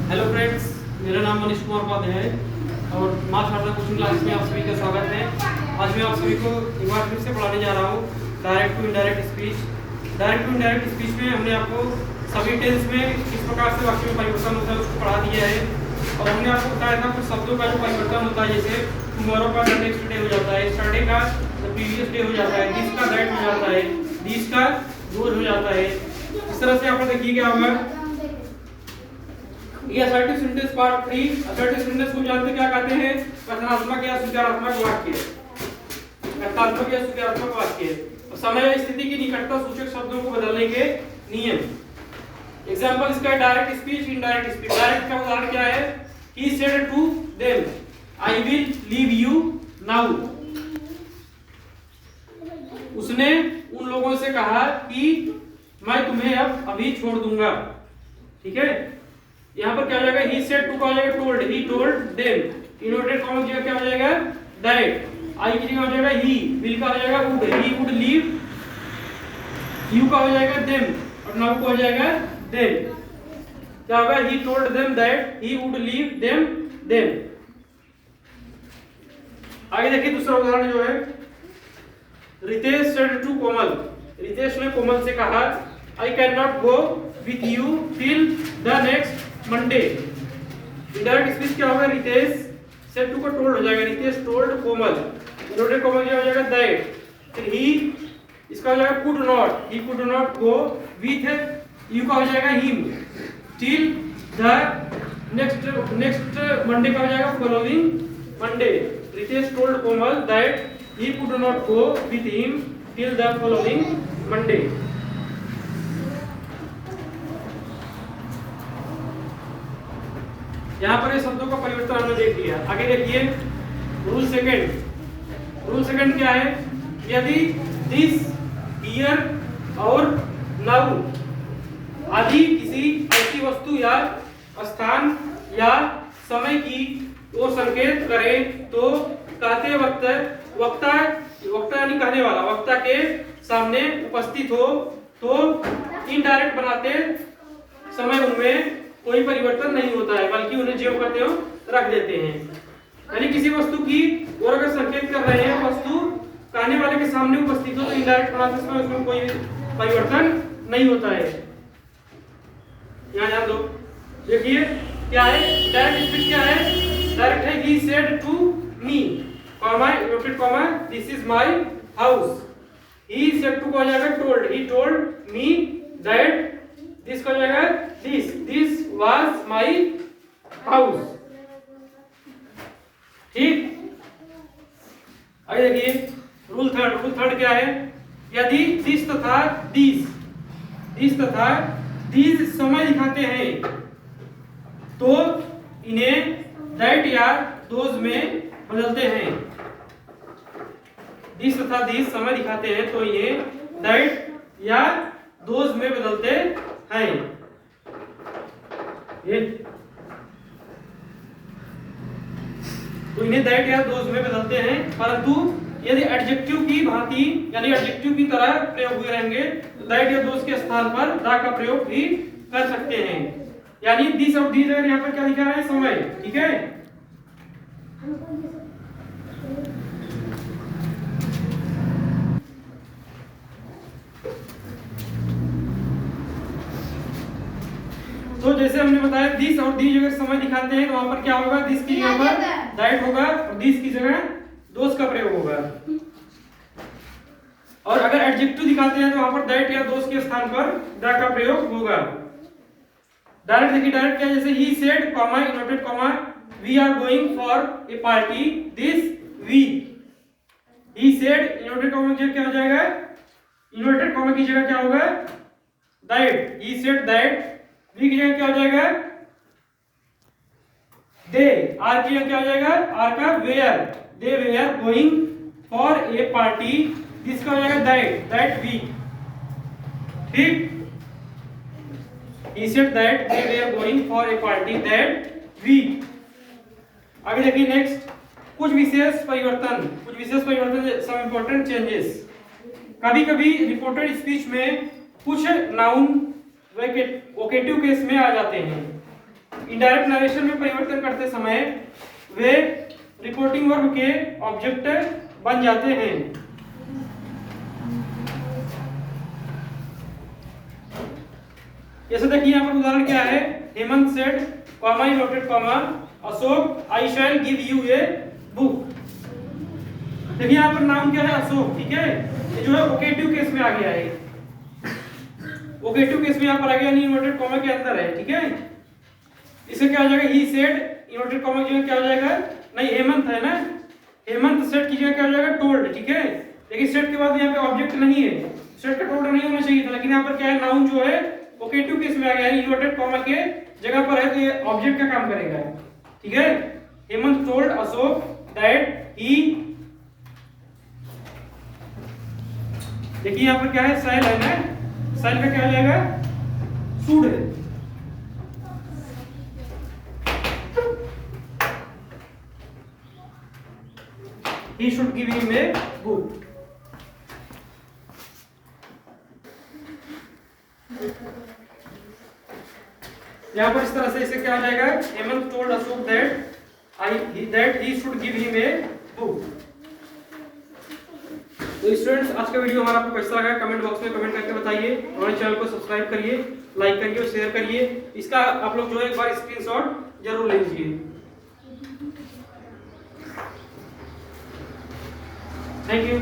Hello friends, मेरा नाम मनीष कुमार उपाध्याय है और माँ शारदा कोचिंग क्लास में आप सभी का स्वागत है। आज मैं आप सभी को एक बार फिर से पढ़ाने जा रहा हूँ direct to indirect speech. Direct to indirect speech में हमने आपको सभी टेंस में किस प्रकार से वाक्य में परिवर्तन होता है उसको पढ़ा दिया है और हमने आपको बताया था कुछ शब्दों का जो परिवर्तन होता है, जैसे टुमारो का नेक्स्ट डे हो जाता है, स्टरडे का प्रीवियस डे हो जाता है, दिस का दैट हो जाता है, दिस का रोज हो जाता है। इस तरह से आप देखिए क्या होगा। ये assertive sentence part 3। Assertive sentence को जानते क्या कहते हैं? कथनात्मक या स्वीकारात्मक वाक्य। कथनात्मक या स्वीकारात्मक वाक्य। समय या स्थिति की निकटता सूचक शब्दों को बदलने के नियम। एग्जांपल इसका direct speech, indirect speech. Direct का उदाहरण क्या है? He said to them, I will leave you now. उसने उन लोगों से कहा कि मैं तुम्हें अब अभी छोड़ दूंगा। ठीक है, यहाँ पर क्या हो जाएगा? He said to का हो जाएगा told, he told them. Inverted comma की जगह क्या हो जाएगा? that. I की जगह हो जाएगा he, will का हो जाएगा would, he would leave. you का हो जाएगा them और now का हो जाएगा them. क्या होगा? He told them that he would leave them. आगे देखिए दूसरा उदाहरण जो है, रितेश said to कोमल। रितेश ने कोमल से कहा I cannot go with you till the next Monday. Indirect speech क्या होगा? रितेश said to को told हो जाएगा, रितेश told कोमल। इनवर्टेड कॉमा क्या हो जाएगा? that. फिर he, इसका हो जाएगा could not, he could not go with you का हो जाएगा him till the next Monday का हो जाएगा following Monday. Ritesh told Komal that he could not go with him till the following Monday. यहाँ पर ये शब्दों का परिवर्तन हमने देख लिया। आगे देखिए रूल सेकंड। रूल सेकंड क्या है? यदि दिस, हियर और नाउ आदि किसी ऐसी वस्तु या स्थान या समय की ओर संकेत करें तो कहते वक्त वक्ता यानी कहने वाला वक्ता के सामने उपस्थित हो तो इनडायरेक्ट बनाते समय उनमें कोई परिवर्तन नहीं होता है, बल्कि उन्हें ज्यों कहते हो रख देते हैं। यानी किसी वस्तु की और अगर संकेत कर रहे हैं, वस्तु कहने वाले के सामने उपस्थित हो तो इनडायरेक्ट बनाते समय उसमें कोई परिवर्तन नहीं होता है। यहाँ ध्यान दो, देखिए क्या है डायरेक्ट स्पीच। क्या है डायरेक्ट है? he said to me, comma inverted comma, this is my house. he said to को हो जाएगा told, he told me that this को हो जाएगा this was my house. ठीक, आगे देखिए रूल थर्ड क्या है? यदि दिस तथा दिस समय दिखाते हैं तो इन्हें दैट या दोज में बदलते हैं। दिस तथा दिस समय दिखाते हैं तो इन्हें दैट या दोज में बदलते हैं। तो इन्हें दैट या दोज में बदलते हैं, परंतु यदि एडजेक्टिव की भांति यानी एडजेक्टिव की तरह प्रयोग हुए रहेंगे तो दैट या दोज के स्थान पर द का प्रयोग भी कर सकते हैं। यानी दिस और दीज अगर यहाँ पर क्या लिखा है? समय। ठीक है, तो जैसे हमने बताया दिस और दीज अगर समय दिखाते हैं तो वहां पर क्या होगा? दिस की जगह पर दैट होगा और दिस की जगह दोस का प्रयोग होगा। और अगर एडजेक्टिव दिखाते हैं तो वहां पर दैट या दोस के स्थान पर द का प्रयोग होगा। डायरेक्ट देखिए, डायरेक्ट क्या? जैसे he said, comma inverted comma, we are going for a party this week. he said inverted comma की जगह क्या हो जाएगा? इन्वर्टेड कॉमा की जगह क्या होगा? that. he said that. we की जगह क्या हो जाएगा? they. are की जगह क्या हो जाएगा? are का where. they were going for a party. this का हो जाएगा that week. ठीक, he said that they were going for a party that week. आगे देखिए नेक्स्ट, कुछ विशेष परिवर्तन सम इंपॉर्टेंट चेंजेस। कभी कभी रिपोर्टेड स्पीच में कुछ नाउन वोकेटिव केस में आ जाते हैं। इनडायरेक्ट नरेशन में परिवर्तन करते समय वे रिपोर्टिंग वर्ब के ऑब्जेक्ट बन जाते हैं। जैसे देखिए यहाँ पर उदाहरण क्या है, Hemant said comma noted comma Ashok I shell give U a book. देखिए यहाँ पर नाम क्या है, अशोक, ठीक है, ये जो है ओकेटिव केस में आ गया है, ओकेटिव केस में यहाँ पर आ गया, इन्वर्टेड कॉमा के अंदर है, ठीक है। इसे क्या हो जाएगा, ही सेड इन्वर्टेड कॉमा की जगह क्या हो जाएगा, नहीं हेमंत है ना, हेमंत सेड की जगह क्या हो जाएगा, टोल्ड, ठीक है। लेकिन सेड के बाद यहाँ पे ऑब्जेक्ट नहीं है, सेड का टोल्ड नहीं होना चाहिए था, लेकिन यहाँ पर क्या है, नाउन जो है ओकेटिव केस में आ गया है, इन्वर्टेड कॉमा के जगह पर है, तो ये ऑब्जेक्ट का काम करेगा, ठीक है। Hemant told Ashok that he, देखिए यहाँ पर क्या है, सेल है ना, सेल का क्या हो जाएगा, शुड है। He should give him a book. यहाँ पर इस तरह से इसे क्या हो जाएगा, Hemant told Ashok that he should give him a book. तो स्टूडेंट्स, आज का वीडियो हमारा आपको कैसा लगा कमेंट बॉक्स में कमेंट करके बताइए, हमारे चैनल को सब्सक्राइब करिए, लाइक करिए और शेयर करिए। इसका आप लोग जो है एक बार स्क्रीनशॉट जरूर ले लीजिए। Thank you.